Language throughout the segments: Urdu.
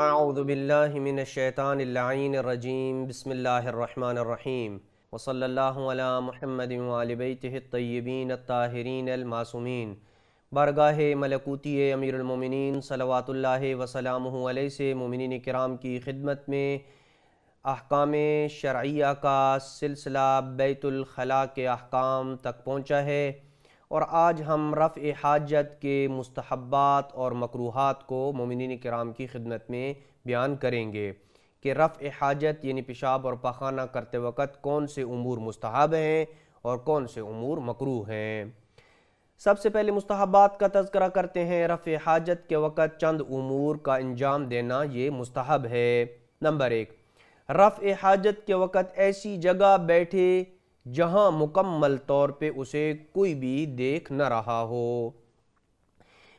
اعوذ باللہ من الشیطان اللعین الرجیم بسم اللہ الرحمن الرحیم وصلی اللہ علی محمد وآل بیتہ الطیبین الطاہرین المعصومین۔ بارگاہ ملکوتی امیر المومنین صلوات اللہ وسلامہ علیہ سے مومنین کرام کی خدمت میں احکام شرعیہ کا سلسلہ بیت الخلاء کے احکام تک پہنچا ہے، اور آج ہم رفع حاجت کے مستحبات اور مکروہات کو مومنین کرام کی خدمت میں بیان کریں گے کہ رفع حاجت یعنی پیشاب اور پاخانہ کرتے وقت کون سے امور مستحب ہیں اور کون سے امور مکروہ ہیں۔ سب سے پہلے مستحبات کا تذکرہ کرتے ہیں۔ رفع حاجت کے وقت چند امور کا انجام دینا یہ مستحب ہے۔ نمبر 1، رفع حاجت کے وقت ایسی جگہ بیٹھے جہاں مکمل طور پہ اسے کوئی بھی دیکھ نہ رہا ہو۔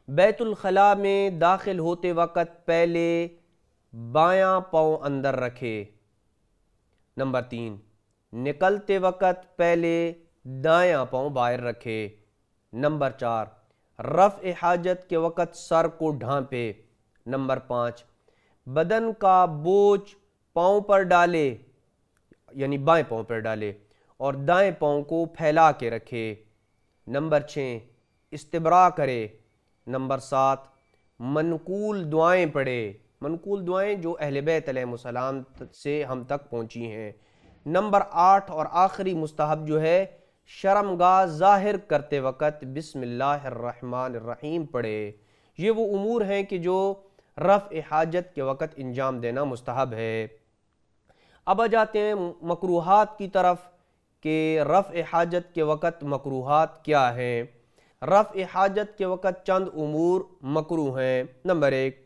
بیت الخلاء میں داخل ہوتے وقت پہلے بایاں پاؤں اندر رکھے۔ نمبر 3، نکلتے وقت پہلے دایاں پاؤں باہر رکھے۔ نمبر 4، رفع حاجت کے وقت سر کو ڈھانپے۔ نمبر 5، بدن کا بوجھ پاؤں پر ڈالے، یعنی بائیں پاؤں پر ڈالے اور دائیں پاؤں کو پھیلا کے رکھے۔ نمبر 6، استبراء کرے۔ نمبر 7، منقول دعائیں پڑھے۔ منقول دعائیں جو اہل بیت علیہ السلام سے ہم تک پہنچی ہیں۔ نمبر 8 اور آخری مستحب جو ہے، شرمگاہ ظاہر کرتے وقت بسم اللہ الرحمن الرحیم پڑھے۔ یہ وہ امور ہیں کہ جو رفع حاجت کے وقت انجام دینا مستحب ہے۔ اب آ جاتے ہیں مکروہات کی طرف کہ رفع حاجت کے وقت مکروہات کیا ہیں۔ رفع حاجت کے وقت چند امور مکروہ ہیں۔ نمبر 1،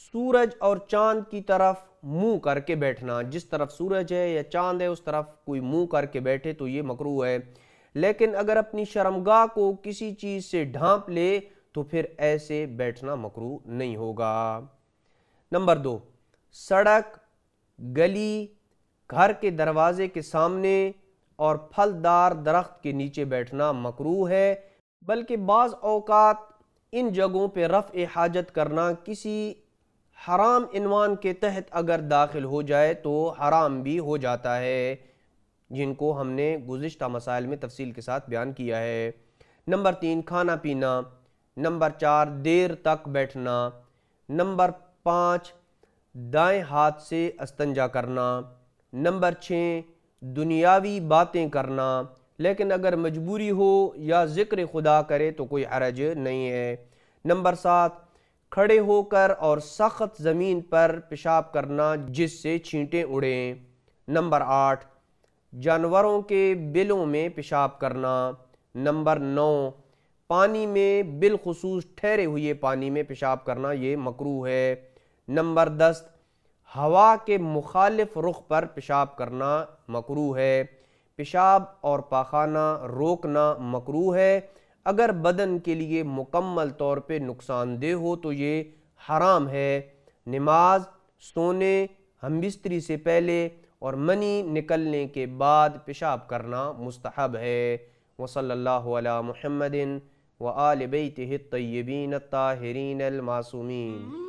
سورج اور چاند کی طرف منہ کر کے بیٹھنا۔ جس طرف سورج ہے یا چاند ہے اس طرف کوئی منہ کر کے بیٹھے تو یہ مکروہ ہے، لیکن اگر اپنی شرمگاہ کو کسی چیز سے ڈھانپ لے تو پھر ایسے بیٹھنا مکروہ نہیں ہوگا۔ نمبر 2، سڑک، گلی، گھر کے دروازے کے سامنے اور پھلدار درخت کے نیچے بیٹھنا مکروہ ہے، بلکہ بعض اوقات ان جگہوں پہ رفع حاجت کرنا کسی حرام عنوان کے تحت اگر داخل ہو جائے تو حرام بھی ہو جاتا ہے، جن کو ہم نے گزشتہ مسائل میں تفصیل کے ساتھ بیان کیا ہے۔ نمبر 3، کھانا پینا۔ نمبر 4، دیر تک بیٹھنا۔ نمبر 5، دائیں ہاتھ سے استنجا کرنا۔ نمبر 6، دنیاوی باتیں کرنا، لیکن اگر مجبوری ہو یا ذکر خدا کرے تو کوئی حرج نہیں ہے۔ نمبر 7، کھڑے ہو کر اور سخت زمین پر پیشاب کرنا جس سے چھینٹیں اڑیں۔ نمبر 8، جانوروں کے بلوں میں پیشاب کرنا۔ نمبر 9، پانی میں بالخصوص ٹھہرے ہوئے پانی میں پیشاب کرنا یہ مکروہ ہے۔ نمبر 10، ہوا کے مخالف رخ پر پیشاب کرنا مکروہ ہے۔ پیشاب اور پاخانہ روکنا مکروہ ہے۔ اگر بدن کے لیے مکمل طور پہ نقصان دہ ہو تو یہ حرام ہے۔ نماز، سونے، ہم بستری سے پہلے اور منی نکلنے کے بعد پیشاب کرنا مستحب ہے۔ وصلی اللہ علی محمد وآل بیتہ الطیبین الطاہرین المعصومین۔